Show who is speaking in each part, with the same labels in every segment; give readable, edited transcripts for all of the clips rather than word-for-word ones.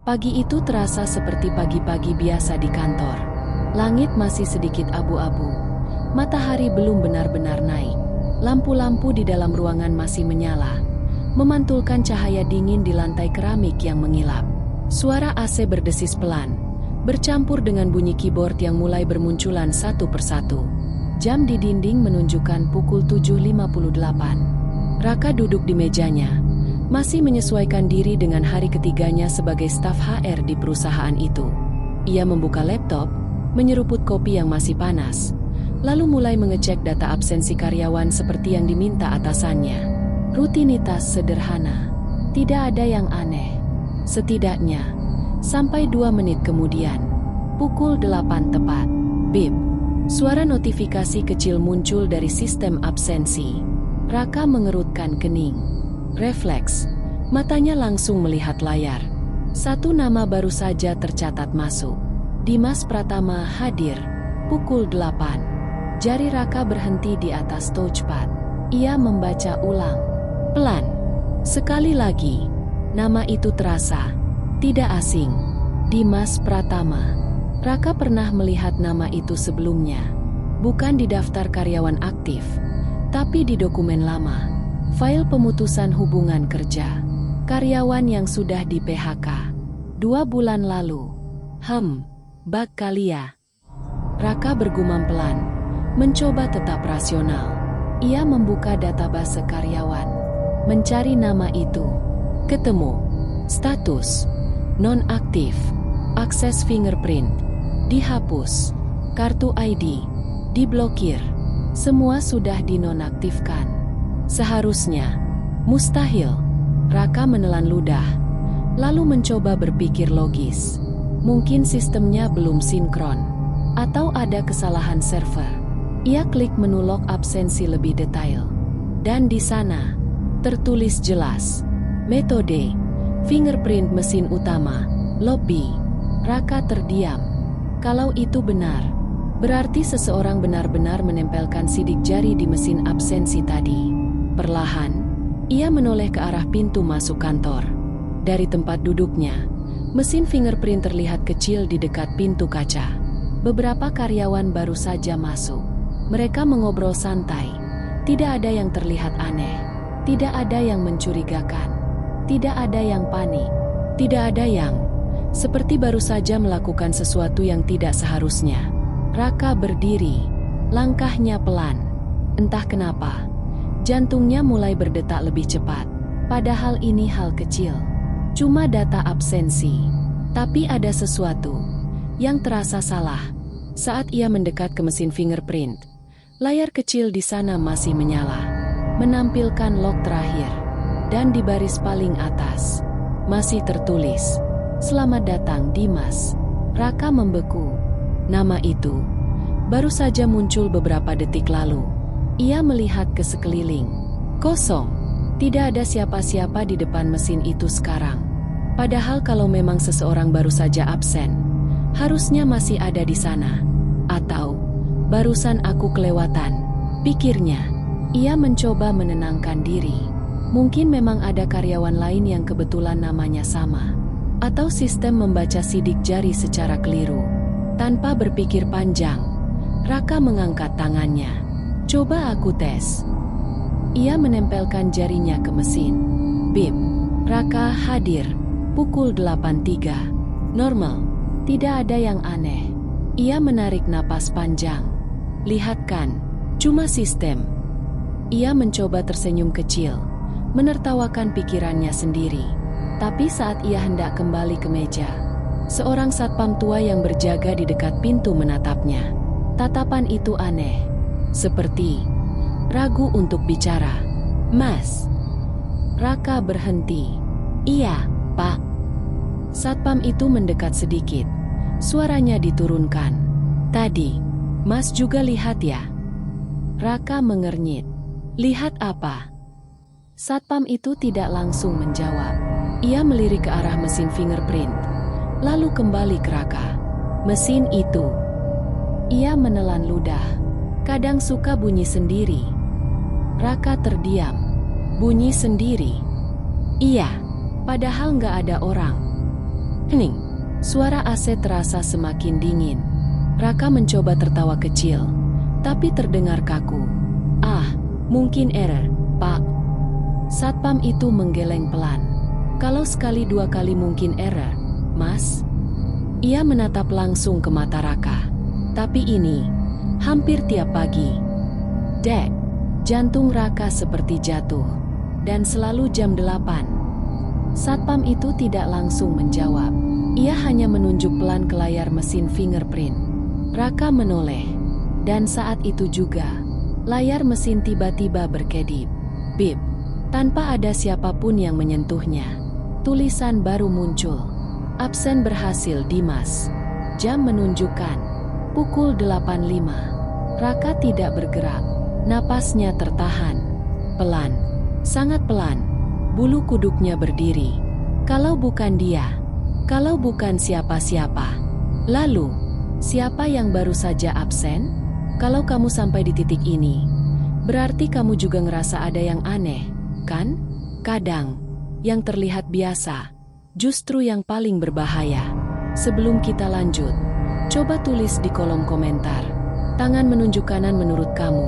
Speaker 1: Pagi itu terasa seperti pagi-pagi biasa di kantor. Langit masih sedikit abu-abu. Matahari belum benar-benar naik. Lampu-lampu di dalam ruangan masih menyala, memantulkan cahaya dingin di lantai keramik yang mengilap. Suara AC berdesis pelan, bercampur dengan bunyi keyboard yang mulai bermunculan satu persatu. Jam di dinding menunjukkan pukul 7.58. Raka duduk di mejanya, masih menyesuaikan diri dengan hari ketiganya sebagai staf HR di perusahaan itu. Ia membuka laptop, menyeruput kopi yang masih panas, lalu mulai mengecek data absensi karyawan seperti yang diminta atasannya. Rutinitas sederhana, tidak ada yang aneh. Setidaknya, sampai 2 menit kemudian, pukul 8 tepat, bip. Suara notifikasi kecil muncul dari sistem absensi. Raka mengerutkan kening. Refleks, matanya langsung melihat layar. Satu nama baru saja tercatat masuk. Dimas Pratama hadir, pukul 8. Jari Raka berhenti di atas touchpad. Ia membaca ulang. Pelan. Sekali lagi. Nama itu terasa tidak asing. Dimas Pratama. Raka pernah melihat nama itu sebelumnya. Bukan di daftar karyawan aktif, tapi di dokumen lama. File pemutusan hubungan kerja. Karyawan yang sudah di PHK 2 bulan lalu. Bug kali ya. Raka bergumam pelan, mencoba tetap rasional. Ia membuka database karyawan, mencari nama itu. Ketemu. Status non-aktif. Akses fingerprint dihapus. Kartu ID diblokir. Semua sudah dinonaktifkan. Seharusnya, mustahil. Raka menelan ludah, lalu mencoba berpikir logis. Mungkin sistemnya belum sinkron, atau ada kesalahan server. Ia klik menu log absensi lebih detail. Dan di sana, tertulis jelas. Metode, fingerprint mesin utama, lobby. Raka terdiam. Kalau itu benar, berarti seseorang benar-benar menempelkan sidik jari di mesin absensi tadi. Perlahan, ia menoleh ke arah pintu masuk kantor. Dari tempat duduknya, mesin fingerprint terlihat kecil di dekat pintu kaca. Beberapa karyawan baru saja masuk. Mereka mengobrol santai. Tidak ada yang terlihat aneh. Tidak ada yang mencurigakan. Tidak ada yang panik. Tidak ada yang seperti baru saja melakukan sesuatu yang tidak seharusnya. Raka berdiri. Langkahnya pelan. Entah kenapa, jantungnya mulai berdetak lebih cepat. Padahal ini hal kecil. Cuma data absensi. Tapi ada sesuatu yang terasa salah. Saat ia mendekat ke mesin fingerprint, layar kecil di sana masih menyala, menampilkan log terakhir. Dan di baris paling atas, masih tertulis, "Selamat datang Dimas." Raka membeku. Nama itu baru saja muncul beberapa detik lalu. Ia melihat ke sekeliling. Kosong. Tidak ada siapa-siapa di depan mesin itu sekarang. Padahal kalau memang seseorang baru saja absen, harusnya masih ada di sana. Atau, barusan aku kelewatan, pikirnya. Ia mencoba menenangkan diri. Mungkin memang ada karyawan lain yang kebetulan namanya sama. Atau sistem membaca sidik jari secara keliru. Tanpa berpikir panjang, Raka mengangkat tangannya. Coba aku tes. Ia menempelkan jarinya ke mesin. Bip. Raka hadir. Pukul 8.03. Normal. Tidak ada yang aneh. Ia menarik napas panjang. Lihat kan, cuma sistem. Ia mencoba tersenyum kecil, menertawakan pikirannya sendiri. Tapi saat ia hendak kembali ke meja, seorang satpam tua yang berjaga di dekat pintu menatapnya. Tatapan itu aneh. Seperti ragu untuk bicara. "Mas." Raka berhenti. "Iya, Pak." Satpam itu mendekat sedikit. Suaranya diturunkan. "Tadi, Mas juga lihat ya?" Raka mengernyit. "Lihat apa?" Satpam itu tidak langsung menjawab. Ia melirik ke arah mesin fingerprint, lalu kembali ke Raka. "Mesin itu." Ia menelan ludah. "Kadang suka bunyi sendiri." Raka terdiam. "Bunyi sendiri?" "Iya, padahal nggak ada orang." Hening. Suara AC terasa semakin dingin. Raka mencoba tertawa kecil, tapi terdengar kaku. Ah, mungkin error, Pak. Satpam itu menggeleng pelan. Kalau sekali dua kali mungkin error, Mas. Ia menatap langsung ke mata Raka. Tapi ini, hampir tiap pagi. Dek, jantung Raka seperti jatuh. Dan selalu jam 8. Satpam itu tidak langsung menjawab. Ia hanya menunjuk pelan ke layar mesin fingerprint. Raka menoleh. Dan saat itu juga, layar mesin tiba-tiba berkedip. Bip. Tanpa ada siapapun yang menyentuhnya. Tulisan baru muncul. Absen berhasil, Dimas. Jam menunjukkan pukul 8.05. Raka tidak bergerak. Napasnya tertahan. Pelan. Sangat pelan. Bulu kuduknya berdiri. Kalau bukan dia. Kalau bukan siapa-siapa. Lalu, siapa yang baru saja absen? Kalau kamu sampai di titik ini, berarti kamu juga ngerasa ada yang aneh, kan? Kadang, yang terlihat biasa, justru yang paling berbahaya. Sebelum kita lanjut, coba tulis di kolom komentar. Tangan menunjuk kanan menurut kamu.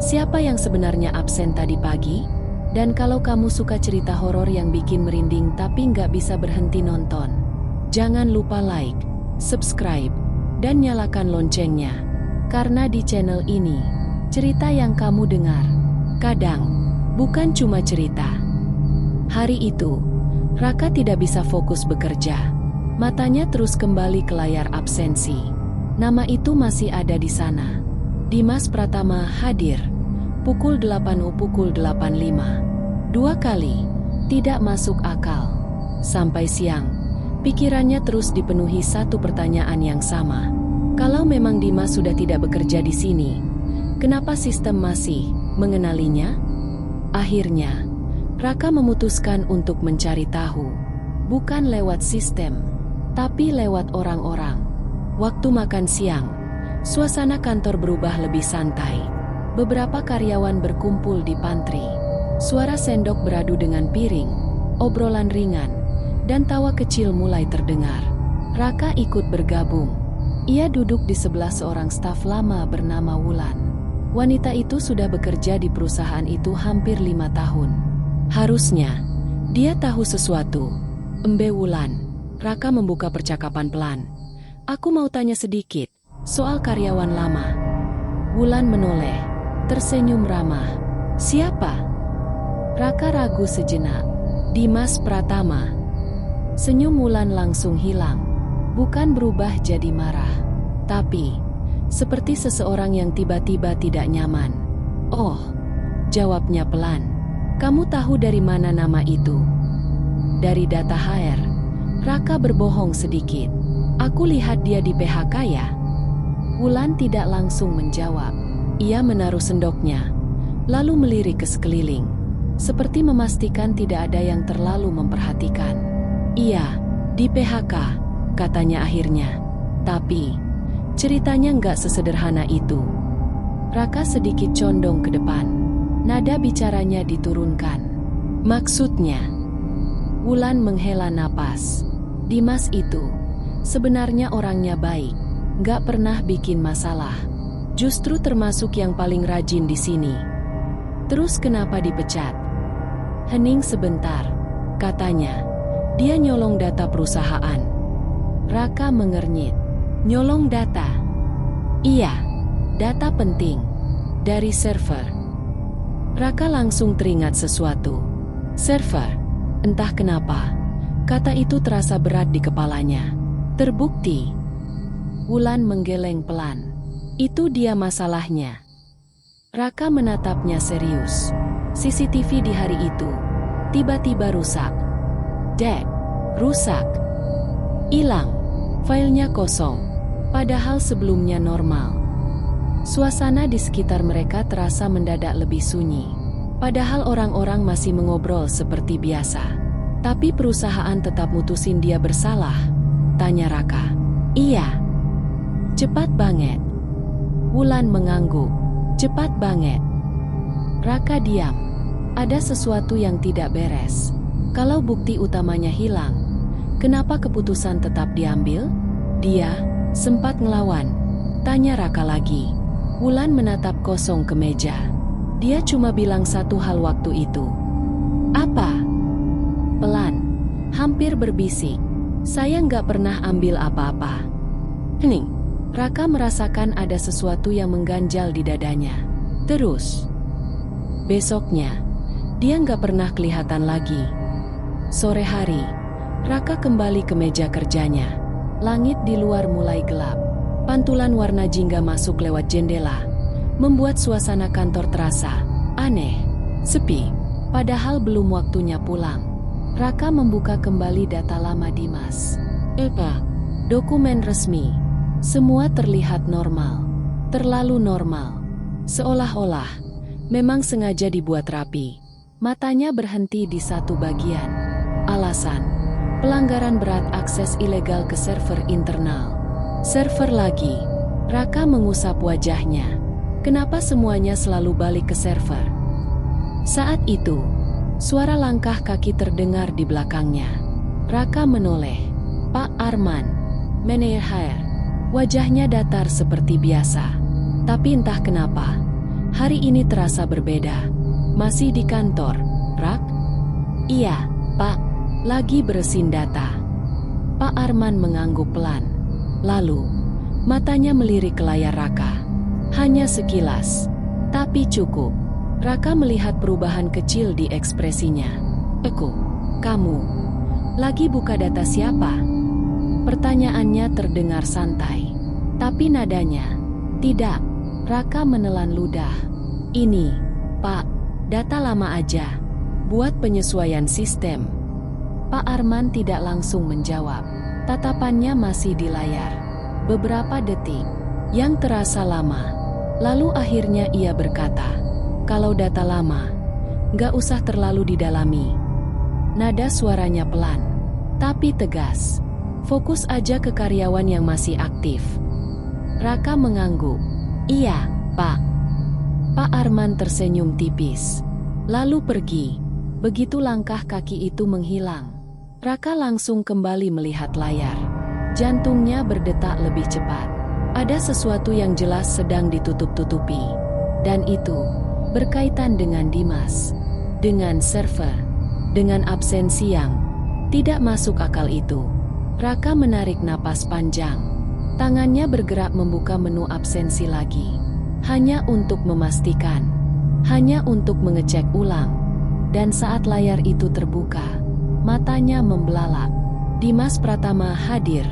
Speaker 1: Siapa yang sebenarnya absen tadi pagi? Dan kalau kamu suka cerita horor yang bikin merinding tapi nggak bisa berhenti nonton, jangan lupa like, subscribe, dan nyalakan loncengnya. Karena di channel ini, cerita yang kamu dengar, kadang, bukan cuma cerita. Hari itu, Raka tidak bisa fokus bekerja. Matanya terus kembali ke layar absensi. Nama itu masih ada di sana. Dimas Pratama hadir. Pukul 8 pukul 8.05. 2 kali, tidak masuk akal. Sampai siang, pikirannya terus dipenuhi satu pertanyaan yang sama. Kalau memang Dimas sudah tidak bekerja di sini, kenapa sistem masih mengenalinya? Akhirnya, Raka memutuskan untuk mencari tahu. Bukan lewat sistem, tapi lewat orang-orang. Waktu makan siang, suasana kantor berubah lebih santai. Beberapa karyawan berkumpul di pantry. Suara sendok beradu dengan piring, obrolan ringan, dan tawa kecil mulai terdengar. Raka ikut bergabung. Ia duduk di sebelah seorang staf lama bernama Wulan. Wanita itu sudah bekerja di perusahaan itu hampir 5 tahun. Harusnya, dia tahu sesuatu. Embe Wulan, Raka membuka percakapan pelan. Aku mau tanya sedikit, soal karyawan lama. Wulan menoleh. Tersenyum ramah. Siapa? Raka ragu sejenak. Dimas Pratama. Senyum Wulan langsung hilang. Bukan berubah jadi marah. Tapi, seperti seseorang yang tiba-tiba tidak nyaman. Oh, jawabnya pelan. Kamu tahu dari mana nama itu? Dari data HR. Raka berbohong sedikit. Aku lihat dia di PHK ya. Wulan tidak langsung menjawab. Ia menaruh sendoknya, lalu melirik ke sekeliling, seperti memastikan tidak ada yang terlalu memperhatikan. Iya, di PHK, katanya akhirnya. Tapi, ceritanya nggak sesederhana itu. Raka sedikit condong ke depan. Nada bicaranya diturunkan. Maksudnya, Wulan menghela napas. Dimas itu, sebenarnya orangnya baik, nggak pernah bikin masalah. Justru termasuk yang paling rajin di sini. Terus kenapa dipecat? Hening sebentar. Katanya, dia nyolong data perusahaan. Raka mengernyit. Nyolong data? Iya, data penting. Dari server. Raka langsung teringat sesuatu. Server? Entah kenapa, kata itu terasa berat di kepalanya. Terbukti. Wulan menggeleng pelan. Itu dia masalahnya. Raka menatapnya serius. CCTV di hari itu tiba-tiba rusak. Dek, rusak. Hilang. Filenya kosong. Padahal sebelumnya normal. Suasana di sekitar mereka terasa mendadak lebih sunyi. Padahal orang-orang masih mengobrol seperti biasa. Tapi perusahaan tetap mutusin dia bersalah. Tanya Raka. Iya. Cepat banget. Wulan mengangguk. Cepat banget. Raka diam. Ada sesuatu yang tidak beres. Kalau bukti utamanya hilang, Kenapa keputusan tetap diambil? Dia sempat ngelawan. Tanya Raka lagi. Wulan menatap kosong ke meja. Dia cuma bilang satu hal waktu itu. Apa? Pelan, hampir berbisik. Saya nggak pernah ambil apa-apa. Hening. Raka merasakan ada sesuatu yang mengganjal di dadanya. Terus, besoknya, dia nggak pernah kelihatan lagi. Sore hari, Raka kembali ke meja kerjanya. Langit di luar mulai gelap. Pantulan warna jingga masuk lewat jendela, membuat suasana kantor terasa aneh, sepi. Padahal belum waktunya pulang. Raka membuka kembali data lama Dimas. Dokumen resmi. Semua terlihat normal. Terlalu normal. Seolah-olah memang sengaja dibuat rapi. Matanya berhenti di satu bagian. Alasan, pelanggaran berat akses ilegal ke server internal. Server lagi. Raka mengusap wajahnya. Kenapa semuanya selalu balik ke server? Saat itu, suara langkah kaki terdengar di belakangnya. Raka menoleh. Pak Arman, manajer. Wajahnya datar seperti biasa. Tapi entah kenapa, hari ini terasa berbeda. Masih di kantor, Rak? Iya, Pak. Lagi beresin data. Pak Arman mengangguk pelan. Lalu, matanya melirik ke layar Raka. Hanya sekilas, tapi cukup. Raka melihat perubahan kecil di ekspresinya. Kamu lagi buka data siapa? Pertanyaannya terdengar santai, tapi nadanya tidak. Raka menelan ludah. Ini, Pak, data lama aja. Buat penyesuaian sistem. Pak Arman tidak langsung menjawab. Tatapannya masih di layar. Beberapa detik yang terasa lama. Lalu akhirnya ia berkata, kalau data lama, nggak usah terlalu didalami. Nada suaranya pelan, tapi tegas. Fokus aja ke karyawan yang masih aktif. Raka mengangguk. Iya, Pak. Pak Arman tersenyum tipis. Lalu pergi. Begitu langkah kaki itu menghilang, Raka langsung kembali melihat layar. Jantungnya berdetak lebih cepat. Ada sesuatu yang jelas sedang ditutup-tutupi. Dan itu berkaitan dengan Dimas, dengan server, dengan absensi yang tidak masuk akal itu. Raka menarik napas panjang. Tangannya bergerak membuka menu absensi lagi. Hanya untuk memastikan. Hanya untuk mengecek ulang. Dan saat layar itu terbuka, matanya membelalak. Dimas Pratama hadir,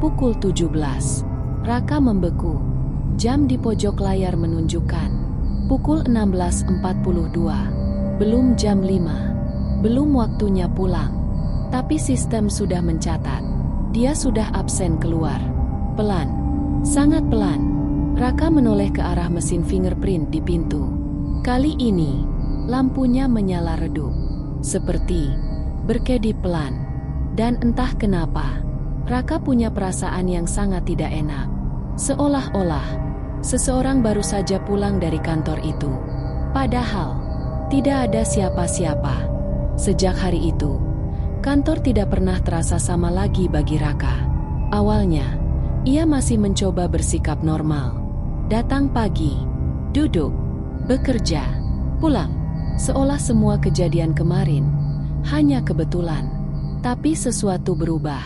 Speaker 1: pukul 17. Raka membeku. Jam di pojok layar menunjukkan pukul 16.42. Belum jam 5. Belum waktunya pulang. Tapi sistem sudah mencatat. Dia sudah absen keluar. Pelan. Sangat pelan. Raka menoleh ke arah mesin fingerprint di pintu. Kali ini, lampunya menyala redup. Seperti berkedip pelan. Dan entah kenapa, Raka punya perasaan yang sangat tidak enak. Seolah-olah seseorang baru saja pulang dari kantor itu. Padahal, tidak ada siapa-siapa. Sejak hari itu, kantor tidak pernah terasa sama lagi bagi Raka. Awalnya, ia masih mencoba bersikap normal. Datang pagi, duduk, bekerja, pulang. Seolah semua kejadian kemarin hanya kebetulan. Tapi sesuatu berubah.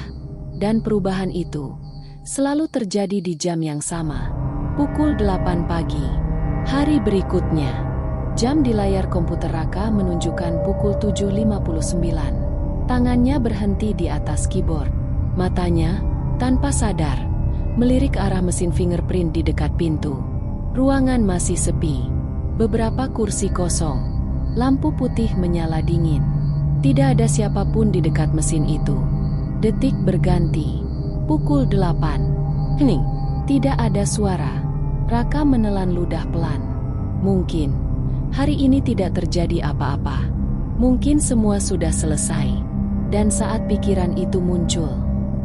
Speaker 1: Dan perubahan itu selalu terjadi di jam yang sama. Pukul 8 pagi. Hari berikutnya, jam di layar komputer Raka menunjukkan pukul 7.59. Tangannya berhenti di atas keyboard. Matanya, tanpa sadar, melirik ke arah mesin fingerprint di dekat pintu. Ruangan masih sepi. Beberapa kursi kosong. Lampu putih menyala dingin. Tidak ada siapapun di dekat mesin itu. Detik berganti. Pukul 8. Hening. Tidak ada suara. Raka menelan ludah pelan. Mungkin hari ini tidak terjadi apa-apa. Mungkin semua sudah selesai. Dan saat pikiran itu muncul,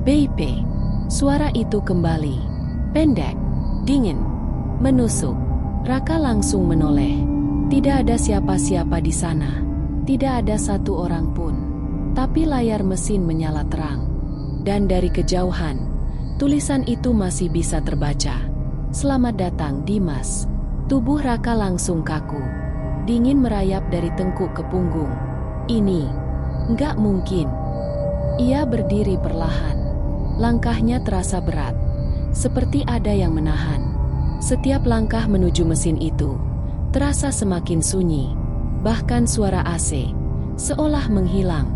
Speaker 1: BIP. Suara itu kembali. Pendek, dingin, menusuk. Raka langsung menoleh. Tidak ada siapa-siapa di sana. Tidak ada satu orang pun. Tapi layar mesin menyala terang. Dan dari kejauhan, tulisan itu masih bisa terbaca. "Selamat datang, Dimas." Tubuh Raka langsung kaku. Dingin merayap dari tengkuk ke punggung. Ini nggak mungkin. Ia berdiri perlahan. Langkahnya terasa berat, seperti ada yang menahan. Setiap langkah menuju mesin itu terasa semakin sunyi. Bahkan suara AC seolah menghilang.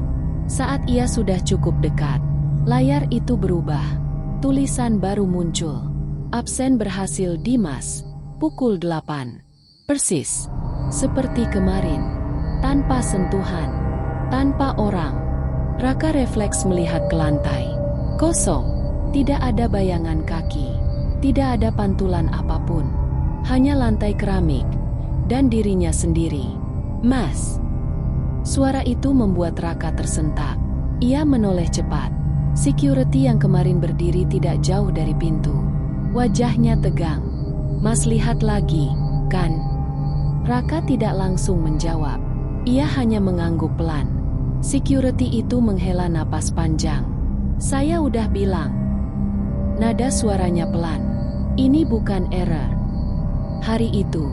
Speaker 1: Saat ia sudah cukup dekat, layar itu berubah. Tulisan baru muncul. "Absen berhasil, Dimas. Pukul 8. Persis seperti kemarin. Tanpa sentuhan, tanpa orang." Raka refleks melihat ke lantai. Kosong. Tidak ada bayangan kaki. Tidak ada pantulan apapun. Hanya lantai keramik dan dirinya sendiri. "Mas." Suara itu membuat Raka tersentak. Ia menoleh cepat. Security yang kemarin berdiri tidak jauh dari pintu. Wajahnya tegang. "Mas, lihat lagi, kan?" Raka tidak langsung menjawab. Ia hanya mengangguk pelan. Security itu menghela napas panjang. "Saya udah bilang." Nada suaranya pelan. "Ini bukan error." Hari itu,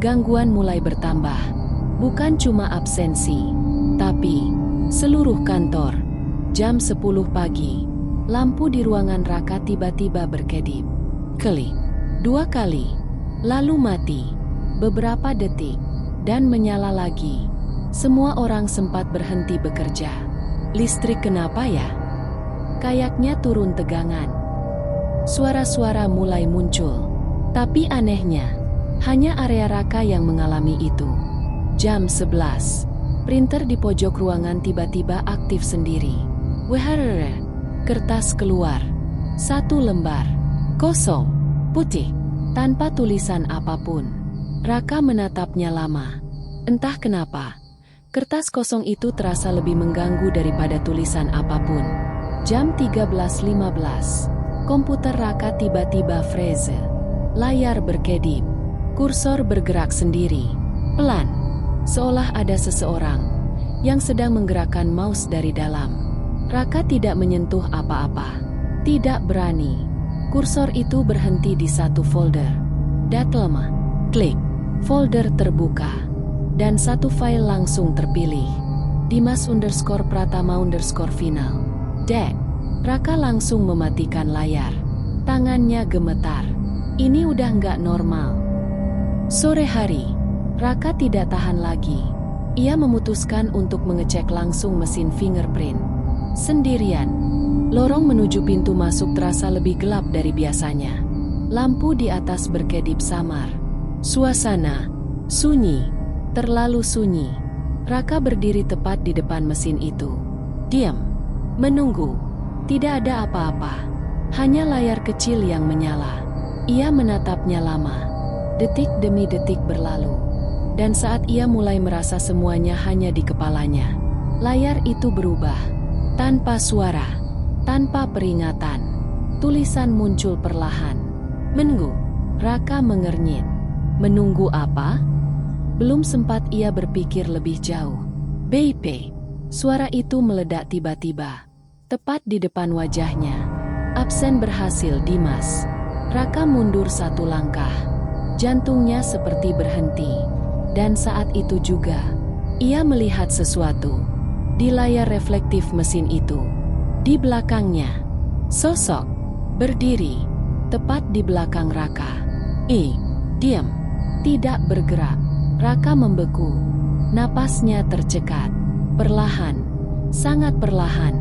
Speaker 1: gangguan mulai bertambah. Bukan cuma absensi, tapi seluruh kantor. Jam 10 pagi, lampu di ruangan Raka tiba-tiba berkedip. Klik, 2 kali, lalu mati. Beberapa detik, dan menyala lagi. Semua orang sempat berhenti bekerja. "Listrik kenapa ya?" Kayaknya turun tegangan. Suara-suara mulai muncul. Tapi anehnya, hanya area Raka yang mengalami itu. Jam 11. Printer di pojok ruangan tiba-tiba aktif sendiri. Wehrer. Kertas keluar. 1 lembar. Kosong. Putih. Tanpa tulisan apapun. Raka menatapnya lama. Entah kenapa, kertas kosong itu terasa lebih mengganggu daripada tulisan apapun. Jam 13.15. Komputer Raka tiba-tiba freeze. Layar berkedip. Kursor bergerak sendiri. Pelan. Seolah ada seseorang yang sedang menggerakkan mouse dari dalam. Raka tidak menyentuh apa-apa. Tidak berani. Kursor itu berhenti di satu folder. Datlema. Klik. Folder terbuka. Dan satu file langsung terpilih. Dimas_Pratama_final. Dek. Raka langsung mematikan layar. Tangannya gemetar. Ini udah nggak normal. Sore hari, Raka tidak tahan lagi. Ia memutuskan untuk mengecek langsung mesin fingerprint. Sendirian. Lorong menuju pintu masuk terasa lebih gelap dari biasanya. Lampu di atas berkedip samar. Suasana sunyi, terlalu sunyi. Raka berdiri tepat di depan mesin itu. Diam. Menunggu. Tidak ada apa-apa. Hanya layar kecil yang menyala. Ia menatapnya lama. Detik demi detik berlalu. Dan saat ia mulai merasa semuanya hanya di kepalanya, layar itu berubah. Tanpa suara, tanpa peringatan, tulisan muncul perlahan. "Menunggu." Raka mengernyit. Menunggu apa? Belum sempat ia berpikir lebih jauh. "BIP." Suara itu meledak tiba-tiba. Tepat di depan wajahnya. "Absen berhasil, Dimas." Raka mundur 1 langkah. Jantungnya seperti berhenti. Dan saat itu juga, ia melihat sesuatu. Di layar reflektif mesin itu. Di belakangnya, sosok berdiri. Tepat di belakang Raka. Diam. Tidak bergerak. Raka membeku. Napasnya tercekat. Perlahan. Sangat perlahan.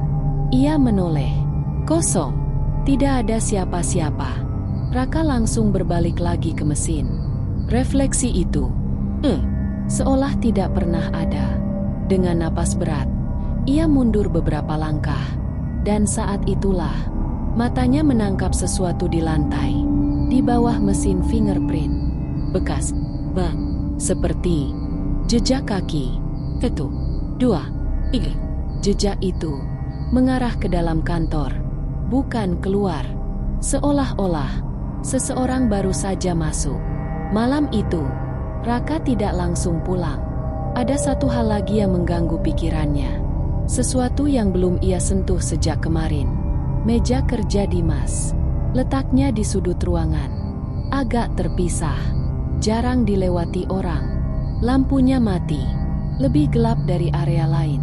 Speaker 1: Ia menoleh. Kosong. Tidak ada siapa-siapa. Raka langsung berbalik lagi ke mesin. Refleksi itu, seolah tidak pernah ada. Dengan napas berat, ia mundur beberapa langkah. Dan saat itulah, matanya menangkap sesuatu di lantai. Di bawah mesin fingerprint. Bekas, seperti jejak kaki. 1, 2, 3. Jejak itu mengarah ke dalam kantor, bukan keluar. Seolah-olah seseorang baru saja masuk. Malam itu, Raka tidak langsung pulang. Ada satu hal lagi yang mengganggu pikirannya. Sesuatu yang belum ia sentuh sejak kemarin. Meja kerja Dimas. Letaknya di sudut ruangan. Agak terpisah. Jarang dilewati orang. Lampunya mati. Lebih gelap dari area lain.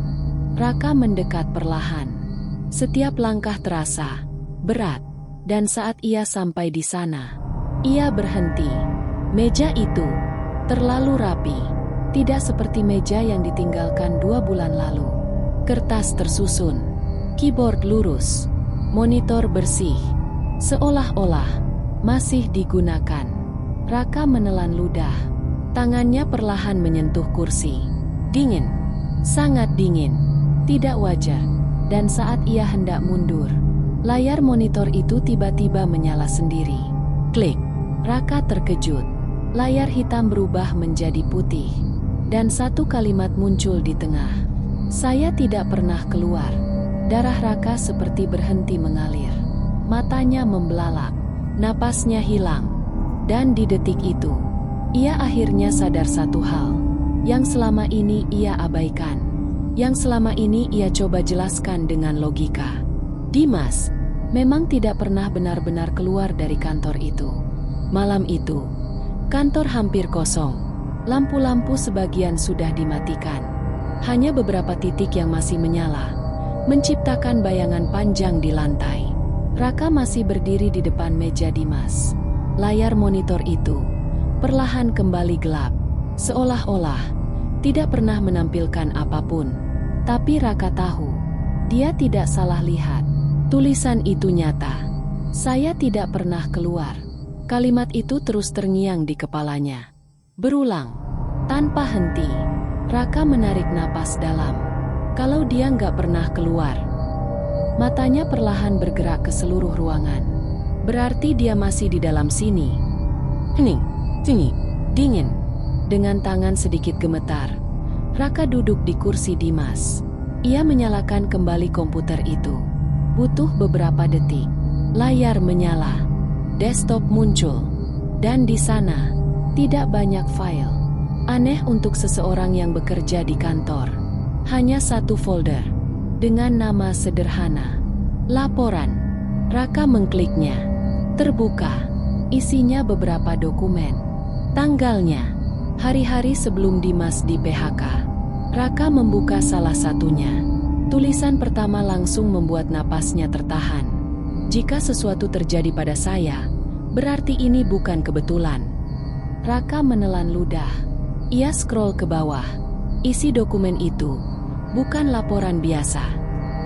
Speaker 1: Raka mendekat perlahan. Setiap langkah terasa berat. Dan saat ia sampai di sana, ia berhenti. Meja itu terlalu rapi. Tidak seperti meja yang ditinggalkan 2 bulan lalu. Kertas tersusun. Keyboard lurus. Monitor bersih. Seolah-olah masih digunakan. Raka menelan ludah. Tangannya perlahan menyentuh kursi. Dingin. Sangat dingin. Tidak wajar. Dan saat ia hendak mundur, layar monitor itu tiba-tiba menyala sendiri. Klik. Raka terkejut. Layar hitam berubah menjadi putih. Dan satu kalimat muncul di tengah. Saya tidak pernah keluar. Darah Raka seperti berhenti mengalir. Matanya membelalak. Napasnya hilang. Dan di detik itu, ia akhirnya sadar satu hal. Yang selama ini ia abaikan. Yang selama ini ia coba jelaskan dengan logika. Dimas memang tidak pernah benar-benar keluar dari kantor itu. Malam itu, kantor hampir kosong. Lampu-lampu sebagian sudah dimatikan. Hanya beberapa titik yang masih menyala, menciptakan bayangan panjang di lantai. Raka masih berdiri di depan meja Dimas. Layar monitor itu perlahan kembali gelap, seolah-olah tidak pernah menampilkan apapun. Tapi Raka tahu, dia tidak salah lihat. Tulisan itu nyata. Saya tidak pernah keluar. Kalimat itu terus terngiang di kepalanya. Berulang, tanpa henti. Raka menarik napas dalam. Kalau dia nggak pernah keluar. Matanya perlahan bergerak ke seluruh ruangan. Berarti dia masih di dalam sini. Hening, sini, dingin. Dengan tangan sedikit gemetar, Raka duduk di kursi Dimas. Ia menyalakan kembali komputer itu. Butuh beberapa detik. Layar menyala. Desktop muncul. Dan di sana, tidak banyak file. Aneh untuk seseorang yang bekerja di kantor. Hanya satu folder. Dengan nama sederhana. Laporan. Raka mengkliknya. Terbuka. Isinya beberapa dokumen. Tanggalnya. Hari-hari sebelum Dimas di PHK. Raka membuka salah satunya. Tulisan pertama langsung membuat napasnya tertahan. Jika sesuatu terjadi pada saya, berarti ini bukan kebetulan. Raka menelan ludah. Ia scroll ke bawah. Isi dokumen itu bukan laporan biasa.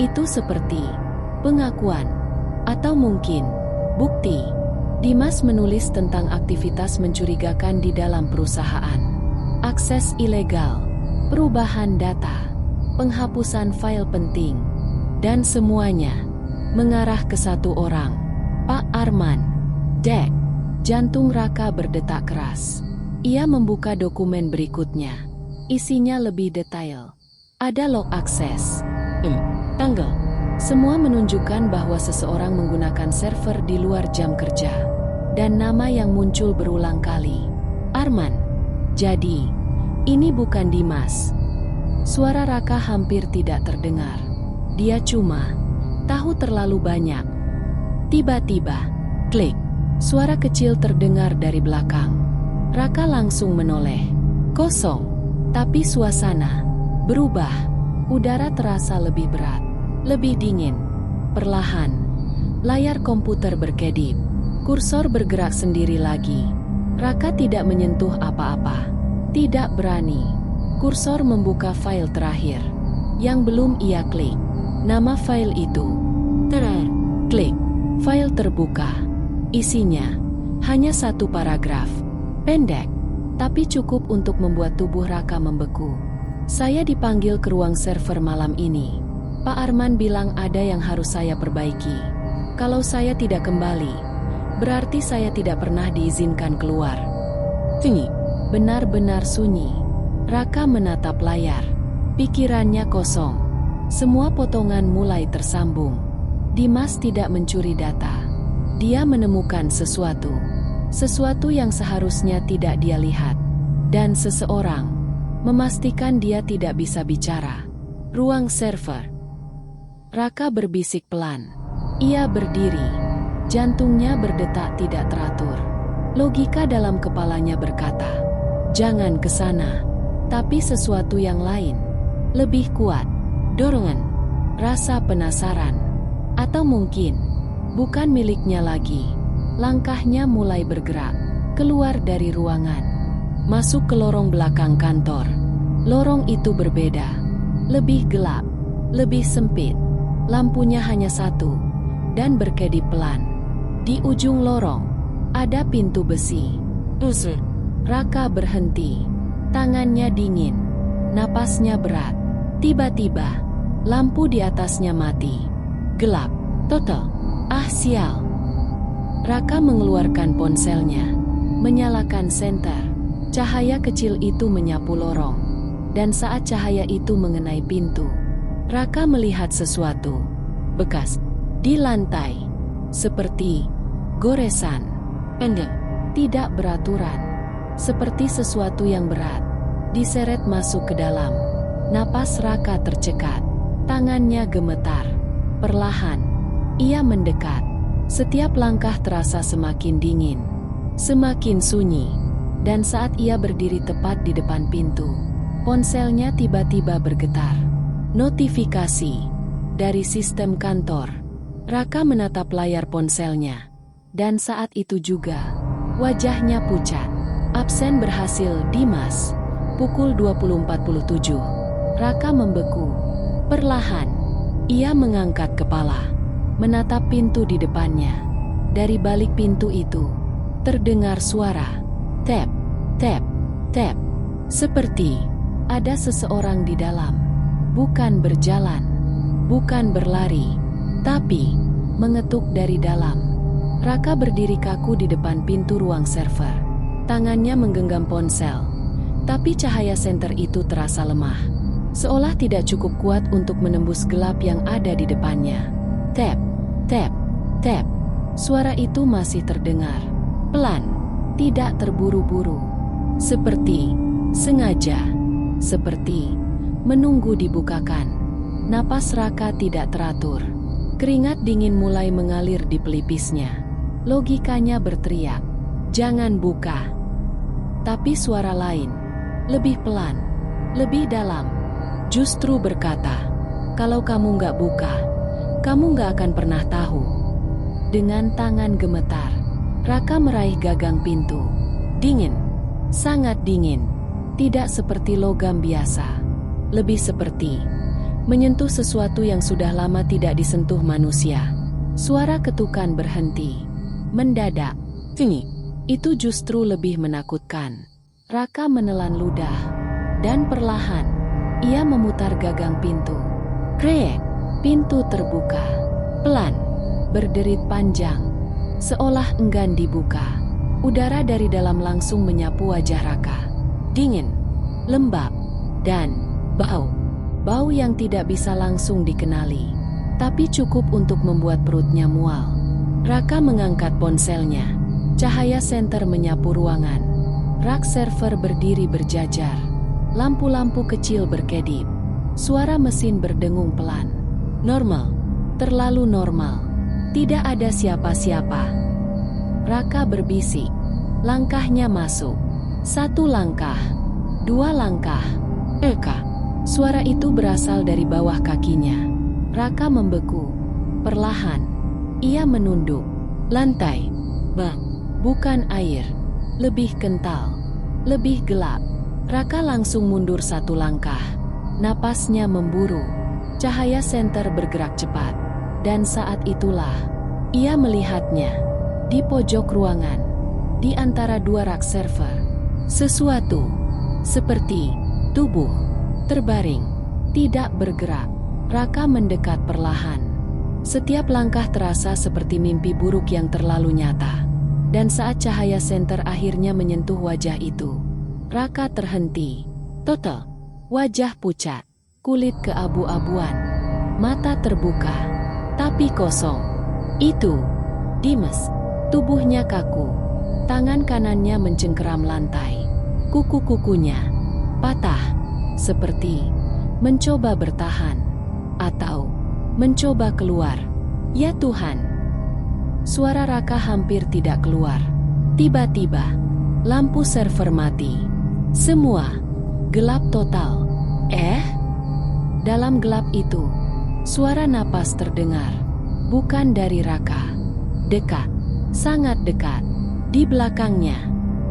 Speaker 1: Itu seperti pengakuan atau mungkin bukti. Dimas menulis tentang aktivitas mencurigakan di dalam perusahaan. Akses ilegal, perubahan data, penghapusan file penting, dan semuanya mengarah ke satu orang, Pak Arman. Dek, jantung Raka berdetak keras. Ia membuka dokumen berikutnya. Isinya lebih detail. Ada log akses, tanggal. Semua menunjukkan bahwa seseorang menggunakan server di luar jam kerja. Dan nama yang muncul berulang kali. Arman. Jadi, ini bukan Dimas. Suara Raka hampir tidak terdengar. Dia cuma tahu terlalu banyak. Tiba-tiba, klik. Suara kecil terdengar dari belakang. Raka langsung menoleh. Kosong. Tapi suasana berubah. Udara terasa lebih berat. Lebih dingin. Perlahan, layar komputer berkedip. Kursor bergerak sendiri lagi. Raka tidak menyentuh apa-apa. Tidak berani. Kursor membuka file terakhir. Yang belum ia klik. Nama file itu. Klik. File terbuka. Isinya hanya satu paragraf. Pendek. Tapi cukup untuk membuat tubuh Raka membeku. Saya dipanggil ke ruang server malam ini. Pak Arman bilang ada yang harus saya perbaiki. Kalau saya tidak kembali, berarti saya tidak pernah diizinkan keluar. Sunyi. Benar-benar sunyi. Raka menatap layar. Pikirannya kosong. Semua potongan mulai tersambung. Dimas tidak mencuri data. Dia menemukan sesuatu. Sesuatu yang seharusnya tidak dia lihat. Dan seseorang memastikan dia tidak bisa bicara. Ruang server. Raka berbisik pelan. Ia berdiri. Jantungnya berdetak tidak teratur. Logika dalam kepalanya berkata, jangan ke sana. Tapi sesuatu yang lain, lebih kuat, dorongan, rasa penasaran, atau mungkin bukan miliknya lagi. Langkahnya mulai bergerak, keluar dari ruangan, masuk ke lorong belakang kantor. Lorong itu berbeda, lebih gelap, lebih sempit. Lampunya hanya satu, dan berkedip pelan. Di ujung lorong, ada pintu besi. Raka berhenti. Tangannya dingin. Napasnya berat. Tiba-tiba, lampu di atasnya mati. Gelap. Total. Ah sial. Raka mengeluarkan ponselnya. Menyalakan senter. Cahaya kecil itu menyapu lorong. Dan saat cahaya itu mengenai pintu, Raka melihat sesuatu. Bekas. Di lantai. Seperti goresan. Pendek. Tidak beraturan. Seperti sesuatu yang berat. Diseret masuk ke dalam. Napas Raka tercekat. Tangannya gemetar. Perlahan. Ia mendekat. Setiap langkah terasa semakin dingin. Semakin sunyi. Dan saat ia berdiri tepat di depan pintu, ponselnya tiba-tiba bergetar. Notifikasi. Dari sistem kantor. Raka menatap layar ponselnya. Dan saat itu juga, wajahnya pucat. Absen berhasil Dimas. Pukul 20.47. Raka membeku. Perlahan, ia mengangkat kepala. Menatap pintu di depannya. Dari balik pintu itu, terdengar suara. Tap, tap, tap. Seperti ada seseorang di dalam. Bukan berjalan. Bukan berlari. Tapi, mengetuk dari dalam. Raka berdiri kaku di depan pintu ruang server. Tangannya menggenggam ponsel. Tapi cahaya senter itu terasa lemah. Seolah tidak cukup kuat untuk menembus gelap yang ada di depannya. Tap, tap, tap. Suara itu masih terdengar. Pelan, tidak terburu-buru. Seperti sengaja. Seperti menunggu dibukakan. Napas Raka tidak teratur. Keringat dingin mulai mengalir di pelipisnya. Logikanya berteriak, jangan buka. Tapi suara lain, lebih pelan, lebih dalam, justru berkata, kalau kamu nggak buka, kamu nggak akan pernah tahu. Dengan tangan gemetar, Raka meraih gagang pintu. Dingin, sangat dingin. Tidak seperti logam biasa. Lebih seperti menyentuh sesuatu yang sudah lama tidak disentuh manusia. Suara ketukan berhenti. Mendadak, tinggi. Itu justru lebih menakutkan. Raka menelan ludah. Dan perlahan, ia memutar gagang pintu. Krek, pintu terbuka. Pelan, berderit panjang. Seolah enggan dibuka. Udara dari dalam langsung menyapu wajah Raka. Dingin, lembab, dan bau. Bau yang tidak bisa langsung dikenali. Tapi cukup untuk membuat perutnya mual. Raka mengangkat ponselnya. Cahaya senter menyapu ruangan. Rak server berdiri berjajar. Lampu-lampu kecil berkedip. Suara mesin berdengung pelan. Normal. Terlalu normal. Tidak ada siapa-siapa. Raka berbisik. Langkahnya masuk. 1 langkah. 2 langkah. Eka. Suara itu berasal dari bawah kakinya. Raka membeku. Perlahan. Ia menunduk. Lantai. Bang. Bukan air. Lebih kental. Lebih gelap. Raka langsung mundur 1 langkah. Napasnya memburu. Cahaya senter bergerak cepat. Dan saat itulah, ia melihatnya. Di pojok ruangan. Di antara 2 rak server. Sesuatu. Seperti tubuh. Terbaring. Tidak bergerak. Raka mendekat perlahan. Setiap langkah terasa seperti mimpi buruk yang terlalu nyata. Dan saat cahaya senter akhirnya menyentuh wajah itu, Raka terhenti. Total. Wajah pucat. Kulit keabu-abuan. Mata terbuka. Tapi kosong. Itu Dimas. Tubuhnya kaku. Tangan kanannya mencengkeram lantai. Kuku-kukunya patah. Seperti mencoba bertahan. Atau mencoba keluar. Ya Tuhan. Suara Raka hampir tidak keluar. Tiba-tiba, lampu server mati. Semua gelap total. Dalam gelap itu, suara napas terdengar. Bukan dari Raka. Dekat, sangat dekat. Di belakangnya,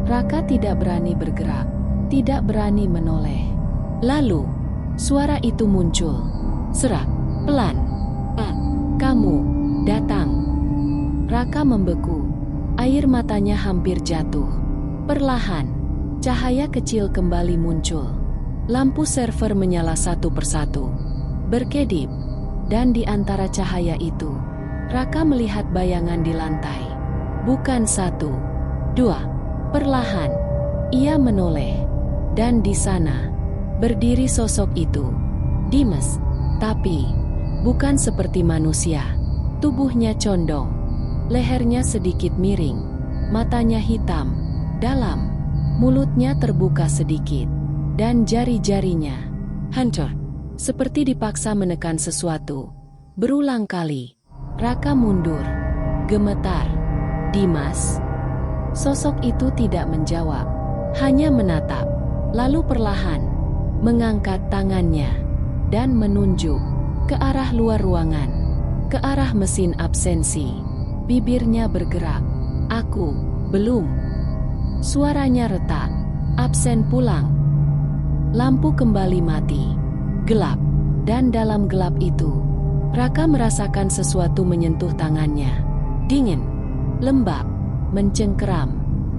Speaker 1: Raka tidak berani bergerak, tidak berani menoleh. Lalu, suara itu muncul. Serak, pelan. Kamu datang. Raka membeku. Air matanya hampir jatuh. Perlahan, cahaya kecil kembali muncul. Lampu server menyala satu persatu, berkedip, dan di antara cahaya itu, Raka melihat bayangan di lantai. Bukan satu, dua. Perlahan, ia menoleh, dan di sana, berdiri sosok itu. Dimas, tapi bukan seperti manusia. Tubuhnya condong, lehernya sedikit miring, matanya hitam, dalam, mulutnya terbuka sedikit, dan jari-jarinya hancur, seperti dipaksa menekan sesuatu. Berulang kali, Raka mundur, gemetar. Dimas? Sosok itu tidak menjawab, hanya menatap, lalu perlahan mengangkat tangannya dan menunjuk ke arah luar ruangan, ke arah mesin absensi. Bibirnya bergerak. Aku belum. Suaranya retak. Absen pulang. Lampu kembali mati. Gelap. Dan dalam gelap itu, Raka merasakan sesuatu menyentuh tangannya. Dingin, lembab, mencengkeram.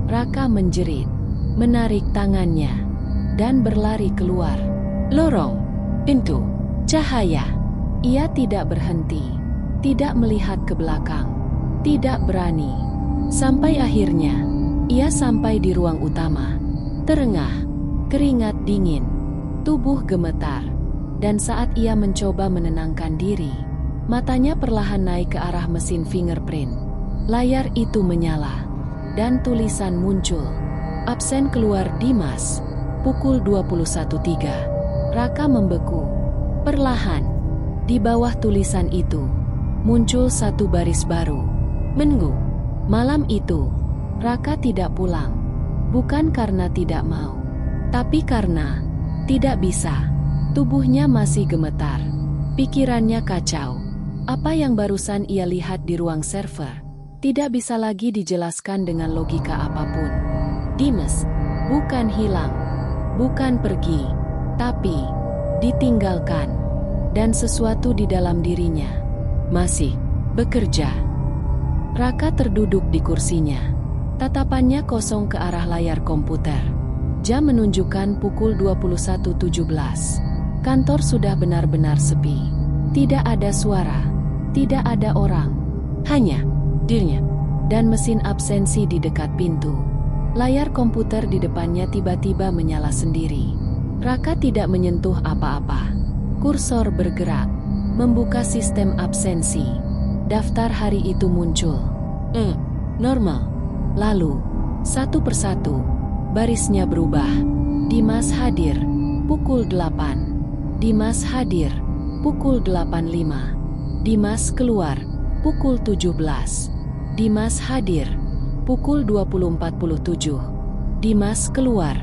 Speaker 1: Raka menjerit, menarik tangannya, dan berlari keluar. Lorong, pintu, cahaya. Ia tidak berhenti, tidak melihat ke belakang, tidak berani. Sampai akhirnya, ia sampai di ruang utama. Terengah, keringat dingin, tubuh gemetar. Dan saat ia mencoba menenangkan diri, matanya perlahan naik ke arah mesin fingerprint. Layar itu menyala, dan tulisan muncul. Absen keluar Dimas, pukul 21.03. Raka membeku. Perlahan, di bawah tulisan itu, muncul satu baris baru. Menunggu. Malam itu, Raka tidak pulang. Bukan karena tidak mau, tapi karena tidak bisa. Tubuhnya masih gemetar. Pikirannya kacau. Apa yang barusan ia lihat di ruang server tidak bisa lagi dijelaskan dengan logika apapun. Dimas bukan hilang, bukan pergi, tapi ditinggalkan. Dan sesuatu di dalam dirinya masih bekerja. Raka terduduk di kursinya. Tatapannya kosong ke arah layar komputer. Jam menunjukkan pukul 21.17. Kantor sudah benar-benar sepi. Tidak ada suara, tidak ada orang. Hanya dirinya dan mesin absensi di dekat pintu. Layar komputer di depannya tiba-tiba menyala sendiri. Raka tidak menyentuh apa-apa. Kursor bergerak, membuka sistem absensi. Daftar hari itu muncul. Normal. Lalu, satu persatu, barisnya berubah. Dimas hadir, pukul 8. Dimas hadir, pukul 8.05. Dimas keluar, pukul 17. Dimas hadir, pukul 20.47. Dimas keluar,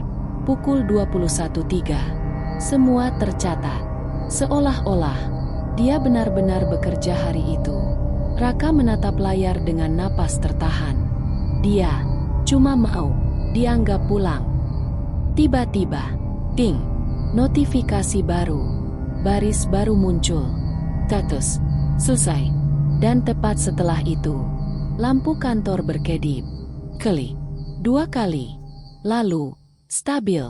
Speaker 1: pukul 21.03. Semua tercatat. Seolah-olah, dia benar-benar bekerja hari itu. Raka menatap layar dengan napas tertahan. Dia cuma mau dianggap pulang. Tiba-tiba, ting, notifikasi baru. Baris baru muncul. Status selesai. Dan tepat setelah itu, lampu kantor berkedip. Kali, dua kali. Lalu, stabil.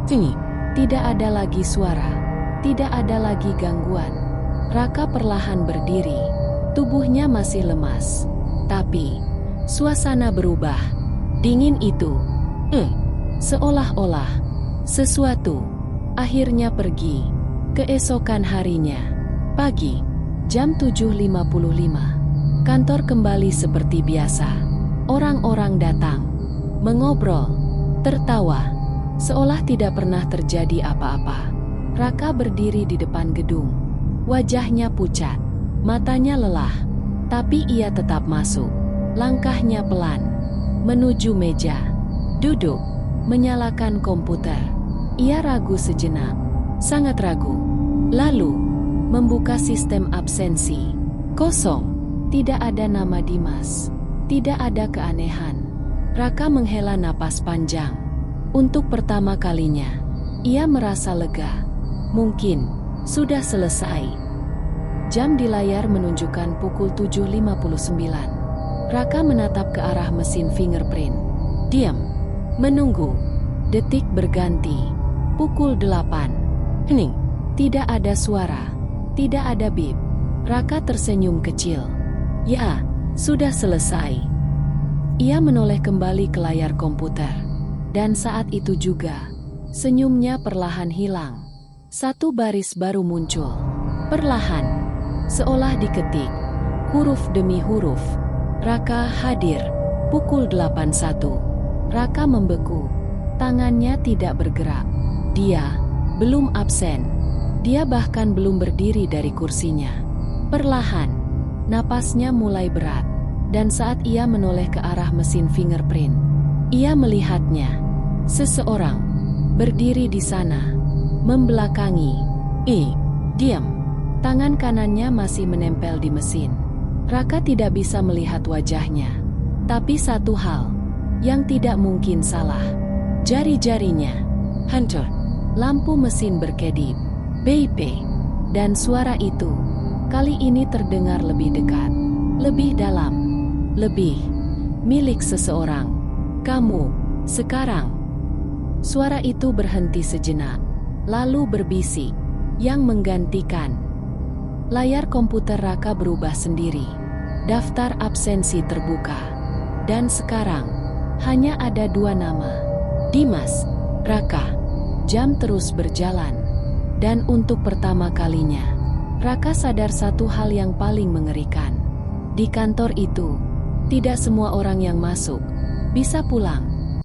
Speaker 1: Tinggi. Tidak ada lagi suara. Tidak ada lagi gangguan. Raka perlahan berdiri. Tubuhnya masih lemas. Tapi, suasana berubah. Dingin itu. Seolah-olah sesuatu akhirnya pergi. Keesokan harinya, pagi, jam 7.55. Kantor kembali seperti biasa. Orang-orang datang, mengobrol, tertawa, seolah tidak pernah terjadi apa-apa. Raka berdiri di depan gedung. Wajahnya pucat, matanya lelah. Tapi ia tetap masuk. Langkahnya pelan. Menuju meja. Duduk. Menyalakan komputer. Ia ragu sejenak. Sangat ragu. Lalu, membuka sistem absensi. Kosong. Tidak ada nama Dimas. Tidak ada keanehan. Raka menghela napas panjang. Untuk pertama kalinya, ia merasa lega. Mungkin sudah selesai. Jam di layar menunjukkan pukul 7.59. Raka menatap ke arah mesin fingerprint. Diam. Menunggu. Detik berganti. Pukul 8. Hening. Tidak ada suara. Tidak ada bip. Raka tersenyum kecil. Ya, sudah selesai. Ia menoleh kembali ke layar komputer. Dan saat itu juga, senyumnya perlahan hilang. Satu baris baru muncul. Perlahan. Seolah diketik. Huruf demi huruf. Raka hadir. Pukul 8.1. Raka membeku. Tangannya tidak bergerak. Dia belum absen. Dia bahkan belum berdiri dari kursinya. Perlahan, napasnya mulai berat. Dan saat ia menoleh ke arah mesin fingerprint, ia melihatnya. Seseorang berdiri di sana, membelakangi. Diam. Tangan kanannya masih menempel di mesin. Raka tidak bisa melihat wajahnya. Tapi satu hal yang tidak mungkin salah. Jari-jarinya hancur. Lampu mesin berkedip. BIP. Dan suara itu kali ini terdengar lebih dekat, lebih dalam, lebih milik seseorang. Kamu, sekarang. Suara itu berhenti sejenak, lalu berbisik, yang menggantikan. Layar komputer Raka berubah sendiri. Daftar absensi terbuka. Dan sekarang, hanya ada dua nama. Dimas, Raka. Jam terus berjalan. Dan untuk pertama kalinya, Raka sadar satu hal yang paling mengerikan. Di kantor itu, tidak semua orang yang masuk bisa pulang.